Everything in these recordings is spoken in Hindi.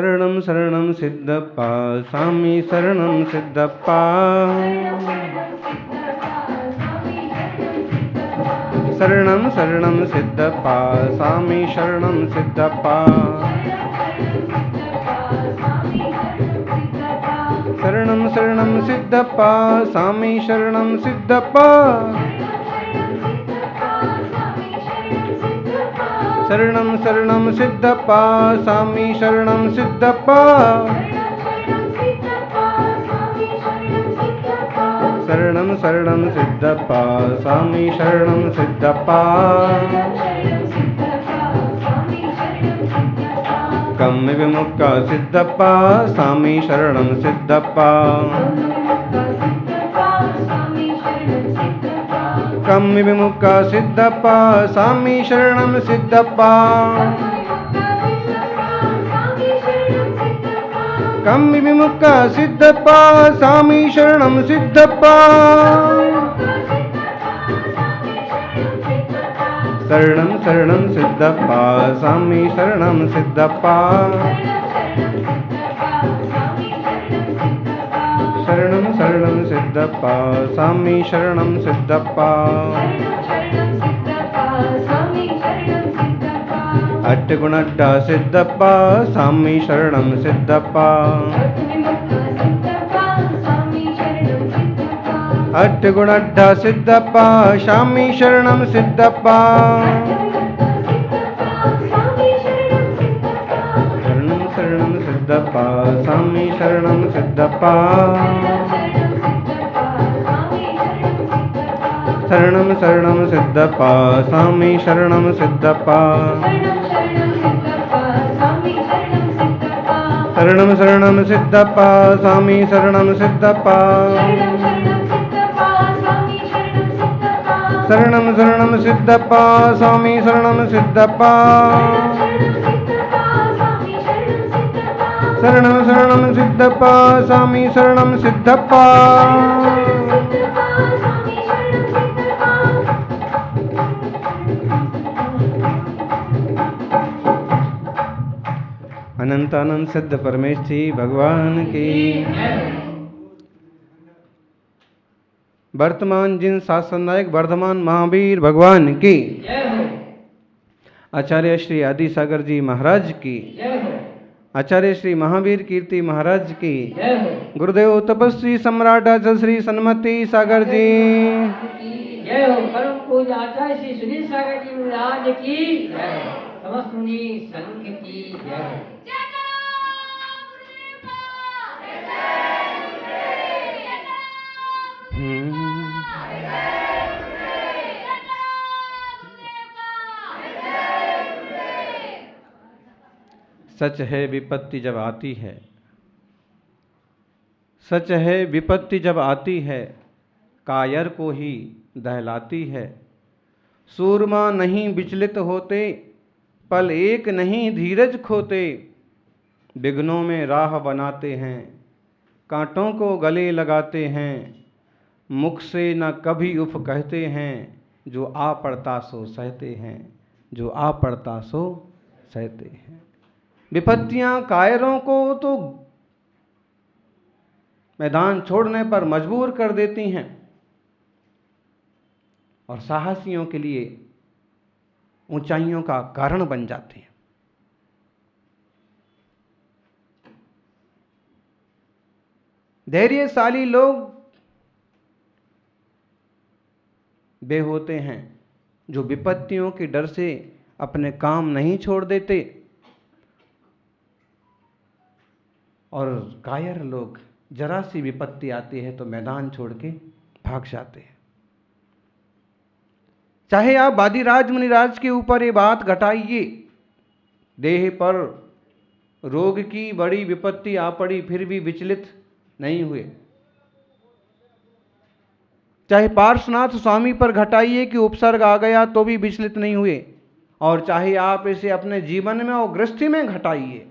शरणं शरणं सिद्धप्पा स्वामी शरणं सिद्धप्पा शरणं शरणं सिद्धप्पा स्वामी शरणं सिद्धप्पा शरणं शरणं सिद्धप्पा स्वामी शरणं सिद्धप्पा शरणं शरणं सिद्धप्पा स्वामी शरणं सिद्धप्पा शरणं शरणं सिद्धप्पा स्वामी शरणं सिद्धप्पा कम्म विमुक्ता सिद्धप्पा स्वामी शरणं सिद्धप्पा कम्म विमुक्ता सिद्धप्पा स्वामी शरणं सिद्धप्पा कम्म विमुक्ता सिद्धप्पा स्वामी शरणं सिद्धप्पा शरणं शरणं सिद्धप्पा स्वामी शरणं सिद्धप्पा शरणं शरणं सिद्धप्पा स्वामी शरणं सिद्धप्पा अट्टगुणड्डा सिद्धप्पा स्वामी शरणं सिद्धप्पा अट्टगुणड्डा सिद्धप्पा स्वामी शरणं सिद्धप्पा शरणं शरणं सिद्धप्पा स्वामी शरणं सिद्धप्पा शरणं शरणं सिद्धप्पा स्वामी शरणं सिद्धप्पा शरणं शरणं सिद्धप्पा स्वामी शरणं सिद्धप्पा शरणं शरणं सिद्धप्पा स्वामी शरणं सिद्धप्पा शरणं शरणं सिद्धप्पा स्वामी शरणं सिद्धप्पा अनंत अनंत सिद्ध परमेश्वरी भगवान की वर्तमान जिन शासन नायक वर्धमान महावीर भगवान की आचार्य श्री आदि सागर जी महाराज की आचार्य श्री महावीर कीर्ति महाराज की गुरुदेव तपस्वी सम्राट आचार्य श्री सन्मति सागर जी जय हो। परम पूज्य आचार्य श्री सुनील सागर जी महाराज की समस्त मुनि संघ की जय। सच है विपत्ति जब आती है, सच है विपत्ति जब आती है, कायर को ही दहलाती है। सूरमा नहीं विचलित होते, पल एक नहीं धीरज खोते, विघ्नों में राह बनाते हैं, कांटों को गले लगाते हैं, मुख से न कभी उफ कहते हैं, जो आ पड़ता सो सहते हैं, जो आ पड़ता सो सहते हैं। विपत्तियां कायरों को तो मैदान छोड़ने पर मजबूर कर देती हैं और साहसियों के लिए ऊंचाइयों का कारण बन जाती हैं। धैर्यशाली लोग वे होते हैं जो विपत्तियों के डर से अपने काम नहीं छोड़ देते, और कायर लोग जरा सी विपत्ति आती है तो मैदान छोड़ के भाग जाते हैं। चाहे आप वादिराज मुनिराज के ऊपर ये बात घटाइए, देह पर रोग की बड़ी विपत्ति आ पड़ी फिर भी विचलित नहीं हुए। चाहे पार्श्वनाथ स्वामी पर घटाइए कि उपसर्ग आ गया तो भी विचलित नहीं हुए, और चाहे आप इसे अपने जीवन में और गृहस्थी में घटाइए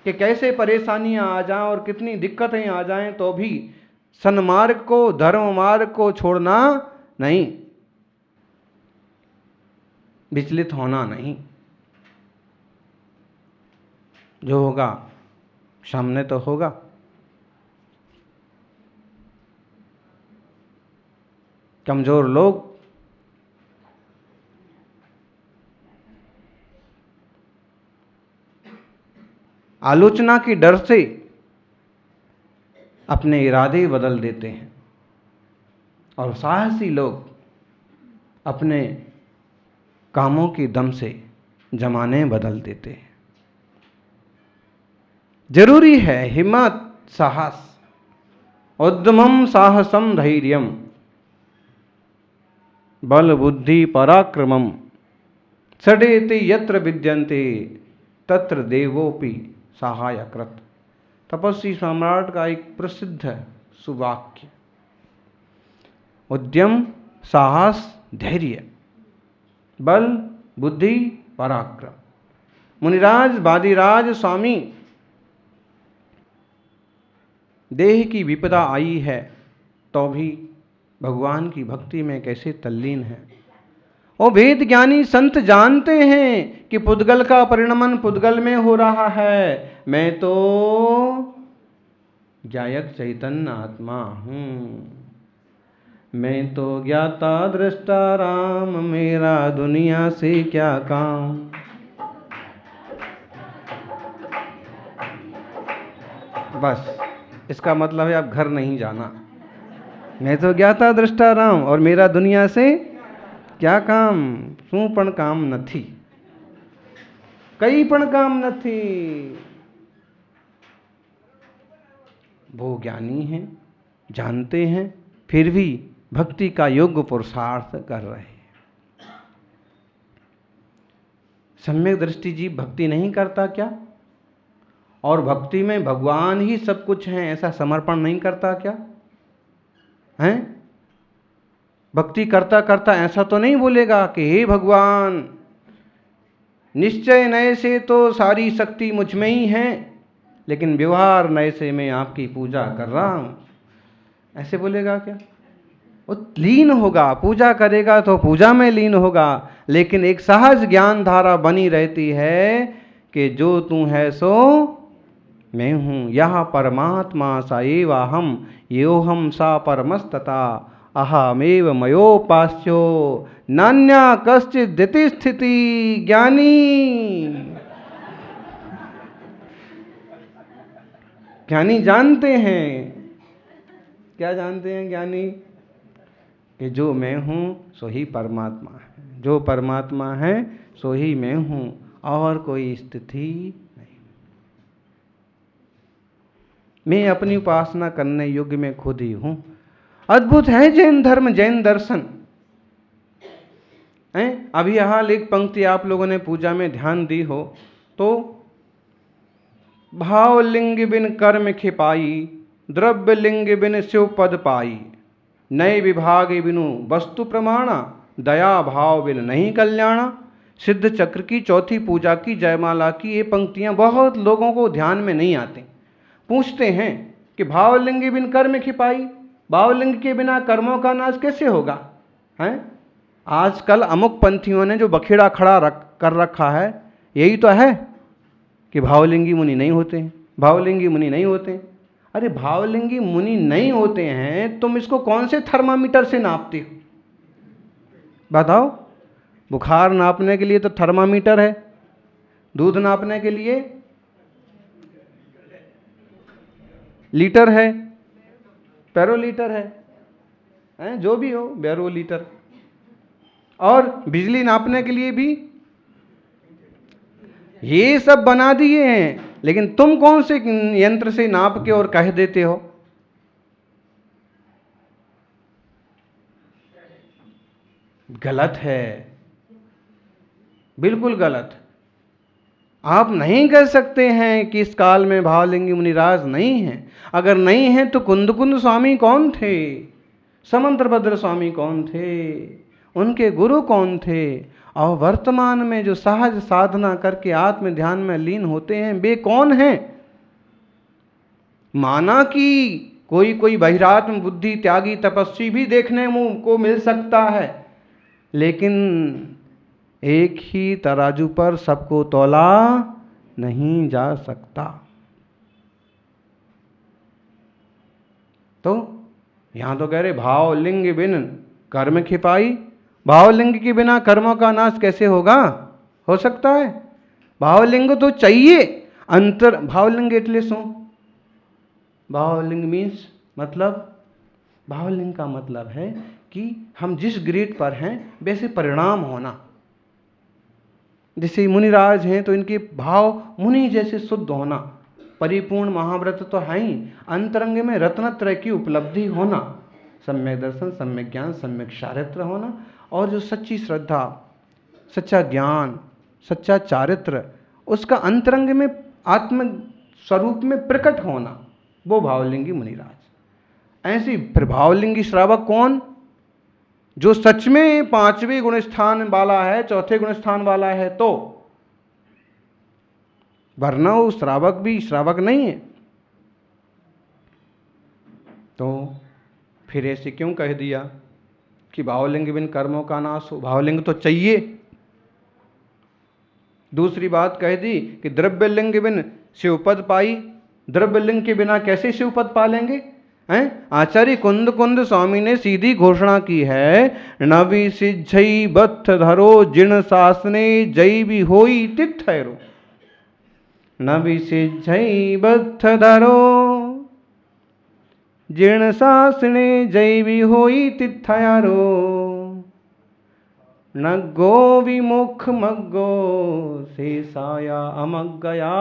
कि कैसे परेशानियां आ जाएं और कितनी दिक्कतें आ जाएं, तो भी सन्मार्ग को, धर्म मार्ग को छोड़ना नहीं, विचलित होना नहीं। जो होगा सामने तो होगा। कमजोर लोग आलोचना के डर से अपने इरादे बदल देते हैं और साहसी लोग अपने कामों के दम से जमाने बदल देते हैं। जरूरी है हिम्मत, साहस, उद्यमम साहसम धैर्यम, बल बुद्धि पराक्रमम, षडेते यत्र विद्यन्ते तत्र देवोपि सहायकृत। तपस्वी सम्राट का एक प्रसिद्ध सुवाक्य। उद्यम, साहस, धैर्य, बल, बुद्धि, पराक्रम। मुनिराज वादिराज स्वामी देह की विपदा आई है तो भी भगवान की भक्ति में कैसे तल्लीन है। वो वेद ज्ञानी संत जानते हैं कि पुद्गल का परिणमन पुद्गल में हो रहा है। मैं तो ज्ञायक चैतन्य आत्मा हूँ, मैं तो ज्ञाता दृष्टा राम, मेरा दुनिया से क्या काम। बस इसका मतलब है अब घर नहीं जाना। मैं तो ज्ञाता दृष्टा राम और मेरा दुनिया से क्या काम। શું પણ કામ નથી, कई पण काम નથી। वो ज्ञानी हैं, जानते हैं, फिर भी भक्ति का योग्य पुरुषार्थ कर रहे हैं। सम्यक दृष्टि जीव भक्ति नहीं करता क्या? और भक्ति में भगवान ही सब कुछ है ऐसा समर्पण नहीं करता क्या? हैं? भक्ति करता करता ऐसा तो नहीं बोलेगा कि हे भगवान, निश्चय नए से तो सारी शक्ति मुझ में ही है, लेकिन व्यवहार नए से मैं आपकी पूजा कर रहा हूं। ऐसे बोलेगा क्या? वो लीन होगा, पूजा करेगा तो पूजा में लीन होगा, लेकिन एक सहज ज्ञान धारा बनी रहती है कि जो तू है सो मैं हूं। यह परमात्मा स एवाहम योहम सा परमस्तता अहमेव मयोपास्यो नान्या कश्चित् दिति स्थिति। ज्ञानी ज्ञानी जानते हैं, क्या जानते हैं ज्ञानी? कि जो मैं हूं सो ही परमात्मा है, जो परमात्मा है सो ही मैं हूं, और कोई स्थिति नहीं। मैं अपनी उपासना करने योग्य में खुद ही हूं। अद्भुत है जैन धर्म, जैन दर्शन। अभी यहाँ एक पंक्ति आप लोगों ने पूजा में ध्यान दी हो तो, भाव लिंग बिन कर्म खिपाई, द्रव्य लिंग बिन शिव पद पाई, नए विभाग बिनु वस्तु प्रमाणा, दया भाव बिन नहीं कल्याणा। सिद्ध चक्र की चौथी पूजा की जयमाला की ये पंक्तियां बहुत लोगों को ध्यान में नहीं आती। पूछते हैं कि भावलिंग बिन कर्म खिपाई, भावलिंग के बिना कर्मों का नाश कैसे होगा? हैं? आजकल अमुक पंथियों ने जो बखेड़ा खड़ा कर रखा है, यही तो है कि भावलिंगी मुनि नहीं होते हैं, भावलिंगी मुनि नहीं होते हैं। अरे भावलिंगी मुनि नहीं होते हैं, तुम इसको कौन से थर्मामीटर से नापते हो? बताओ। बुखार नापने के लिए तो थर्मामीटर है, दूध नापने के लिए लीटर है, पैरोलीटर है, जो भी हो, बैरोलीटर। और बिजली नापने के लिए भी ये सब बना दिए हैं, लेकिन तुम कौन से यंत्र से नाप के और कह देते हो? गलत है, बिल्कुल गलत। आप नहीं कह सकते हैं कि इस काल में भावलिंगी मुनिराज नहीं हैं। अगर नहीं हैं तो कुंदकुंद स्वामी कौन थे? समंत्रभद्र स्वामी कौन थे? उनके गुरु कौन थे? और वर्तमान में जो सहज साधना करके आत्म ध्यान में लीन होते हैं, वे कौन हैं? माना कि कोई कोई बहिरात्म बुद्धि त्यागी तपस्वी भी देखने को मिल सकता है, लेकिन एक ही तराजू पर सबको तौला नहीं जा सकता। तो यहाँ तो कह रहे भाव लिंग बिन कर्म खिपाई। भावलिंग के बिना कर्मों का नाश कैसे होगा, हो सकता है? भावलिंग तो चाहिए। अंतर भावलिंग एटले शू? भावलिंग मीन्स मतलब, भावलिंग का मतलब है कि हम जिस ग्रेड पर हैं वैसे परिणाम होना। जैसे मुनिराज हैं तो इनके भाव मुनि जैसे शुद्ध होना, परिपूर्ण महाव्रत तो है ही, अंतरंग में रत्नत्रय की उपलब्धि होना, सम्यक दर्शन, सम्यक ज्ञान, सम्यक चारित्र होना, और जो सच्ची श्रद्धा, सच्चा ज्ञान, सच्चा चारित्र उसका अंतरंग में आत्म स्वरूप में प्रकट होना, वो भावलिंगी मुनिराज। ऐसी फिर भावलिंगी श्रावक कौन? जो सच में 5वें गुण स्थान वाला है, 4थे गुण स्थान वाला है, तो वरना वो श्रावक भी श्रावक नहीं है। तो फिर ऐसे क्यों कह दिया कि भावलिंग बिन कर्मों का नाश हो? भावलिंग तो चाहिए। दूसरी बात कह दी कि द्रव्यलिंग बिन शिवपद पाई। द्रव्यलिंग के बिना कैसे शिवपद पालेंगे? हैं? आचार्य कुंद कुंद स्वामी ने सीधी घोषणा की है, नवि सिद्धई बत्थ धरो जिण शासने जय भी होई तिथैरो। नवि सिद्धई बत्थ धरो जिण शासने जय भी होई तिथयारो। नग्गो विमुख मग्गो शेषाया अमग्गया।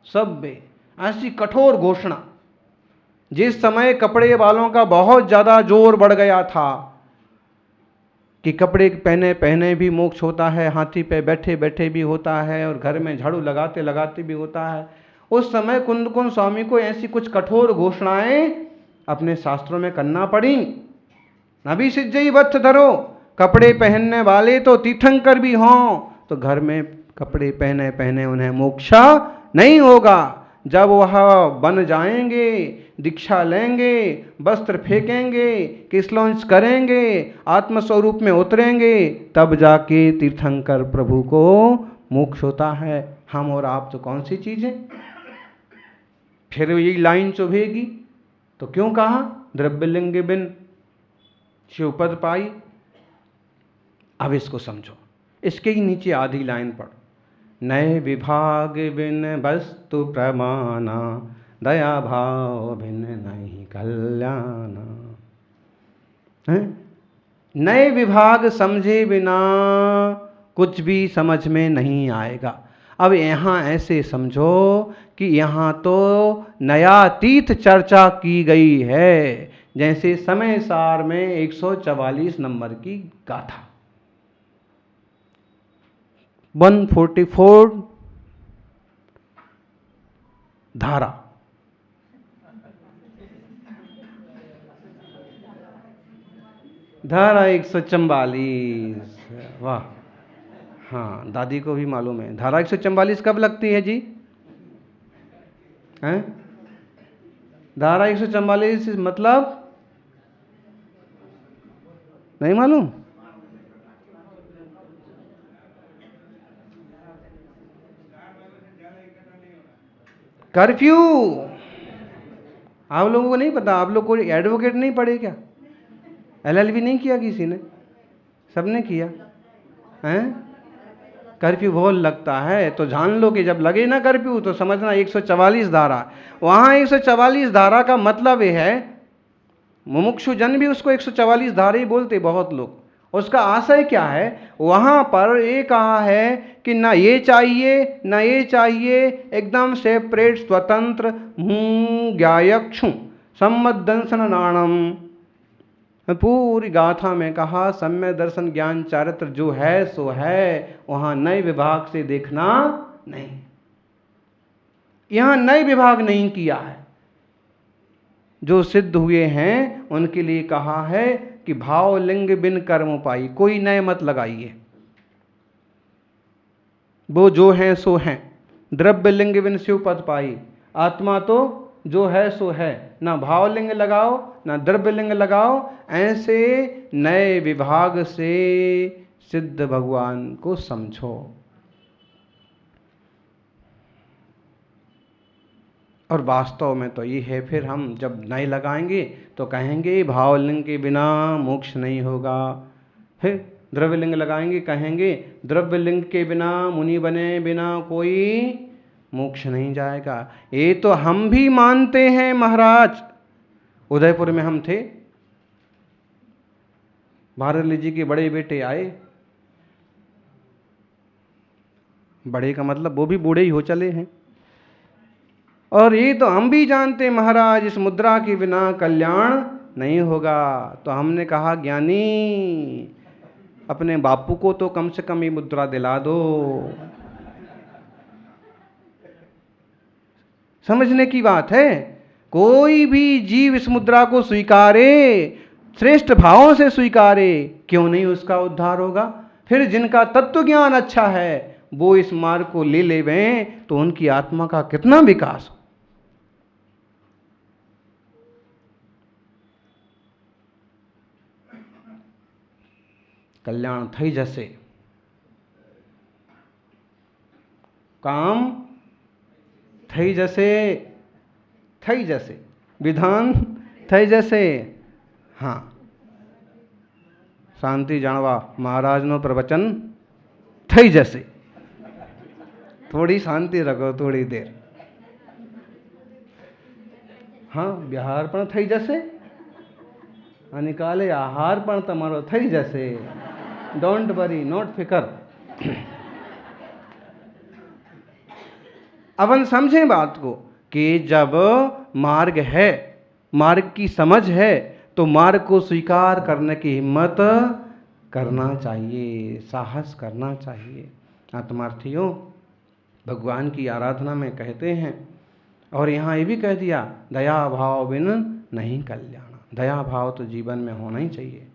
सब ऐसी कठोर घोषणा। जिस समय कपड़े वालों का बहुत ज्यादा जोर बढ़ गया था कि कपड़े पहने पहने भी मोक्ष होता है, हाथी पे बैठे बैठे भी होता है, और घर में झाड़ू लगाते लगाते भी होता है, उस समय कुंदकुंद स्वामी को ऐसी कुछ कठोर घोषणाएं अपने शास्त्रों में करना पड़ी। नभी सिज्जई बत्थ धरो, कपड़े पहनने वाले तो तीर्थंकर भी हों तो घर में कपड़े पहने पहने उन्हें मोक्षा नहीं होगा। जब वह बन जाएंगे, दीक्षा लेंगे, वस्त्र फेंकेंगे, किसलॉन्च करेंगे, आत्मस्वरूप में उतरेंगे, तब जाके तीर्थंकर प्रभु को मोक्ष होता है। हम और आप तो कौन सी चीज है? फिर यही लाइन चुभेगी। तो क्यों कहा द्रव्यलिंग बिन शिवपद पाई? अब इसको समझो, इसके ही नीचे आधी लाइन पढ़ो। नए विभाग बिन वस्तु प्रमाना, दया भाव बिन नहीं कल्याण। नए विभाग समझे बिना कुछ भी समझ में नहीं आएगा। अब यहाँ ऐसे समझो कि यहाँ तो नयातीत चर्चा की गई है, जैसे समय सार में 144 नंबर की गाथा। 144 धारा, धारा 144। वाह, हाँ, दादी को भी मालूम है। धारा 144 कब लगती है जी? हैं? धारा 144 मतलब नहीं मालूम? कर्फ्यू। आप लोगों को नहीं पता? आप लोग कोई एडवोकेट नहीं पढ़े क्या? LLB नहीं किया किसी ने? सबने किया हैं? कर्फ्यू बहुत लगता है, तो जान लो कि जब लगे ना कर्फ्यू तो समझना 144 धारा। वहां 144 धारा का मतलब यह है, मुमुक्षु जन भी उसको 144 धारा ही बोलते बहुत लोग। उसका आशय क्या है? वहां पर ये कहा है कि ना ये चाहिए ना ये चाहिए, एकदम सेपरेट, स्वतंत्र, ज्ञायक्षु सम्मदंसन नाणम। पूरी गाथा में कहा सम्य दर्शन ज्ञान चारित्र जो है सो है, वहां नए विभाग से देखना नहीं। यहां नए विभाग नहीं किया है। जो सिद्ध हुए हैं उनके लिए कहा है कि भाव लिंग बिन कर्म उपाई, कोई नए मत लगाइए, वो जो है सो है। द्रव्य लिंग बिन शिव पद पाई, आत्मा तो जो है सो है, ना भावलिंग लगाओ ना द्रव्यलिंग लगाओ। ऐसे नए विभाग से सिद्ध भगवान को समझो। और वास्तव में तो ये है। फिर हम जब नहीं लगाएंगे तो कहेंगे भावलिंग के बिना मोक्ष नहीं होगा। फिर द्रव्यलिंग लगाएंगे, कहेंगे द्रव्यलिंग के बिना मुनि बने बिना कोई मोक्ष नहीं जाएगा। ये तो हम भी मानते हैं महाराज। उदयपुर में हम थे, भारत जी के बड़े बेटे आए, बड़े का मतलब वो भी बूढ़े ही हो चले हैं, और ये तो हम भी जानते महाराज इस मुद्रा के बिना कल्याण नहीं होगा। तो हमने कहा ज्ञानी अपने बापू को तो कम से कम ये मुद्रा दिला दो। समझने की बात है, कोई भी जीव इस मुद्रा को स्वीकारे, श्रेष्ठ भावों से स्वीकारे, क्यों नहीं उसका उद्धार होगा। फिर जिनका तत्व ज्ञान अच्छा है वो इस मार्ग को ले लेवें तो उनकी आत्मा का कितना विकास हो। कल्याण थई जैसे, काम थई जैसे, थई जैसे, विधान थई जैसे। हाँ, शांति जाणवा महाराज नो प्रवचन थई जैसे। थोड़ी शांति रखो, थोड़ी देर। हाँ, व्यवहार पण थई जैसे અને કાલે આહાર પણ તમારો થઈ જશે। डोंट वरी, नॉट फिकर। अपन समझें बात को कि जब मार्ग है, मार्ग की समझ है, तो मार्ग को स्वीकार करने की हिम्मत करना चाहिए, साहस करना चाहिए। आत्मार्थियों, भगवान की आराधना में कहते हैं, और यहाँ ये भी कह दिया दया भाव बिन नहीं कल्याण। दया भाव तो जीवन में होना ही चाहिए।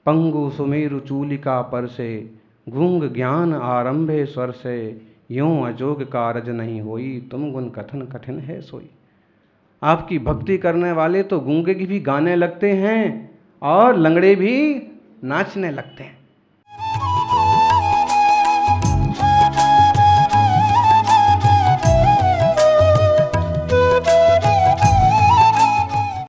पंगु सुमेरु चूलिका पर से, गूंग ज्ञान आरंभे स्वर से, यूं अजोग कारज नहीं होई, तुम गुण कथन कठिन है सोई। आपकी भक्ति करने वाले तो गूंगे की भी गाने लगते हैं और लंगड़े भी नाचने लगते हैं।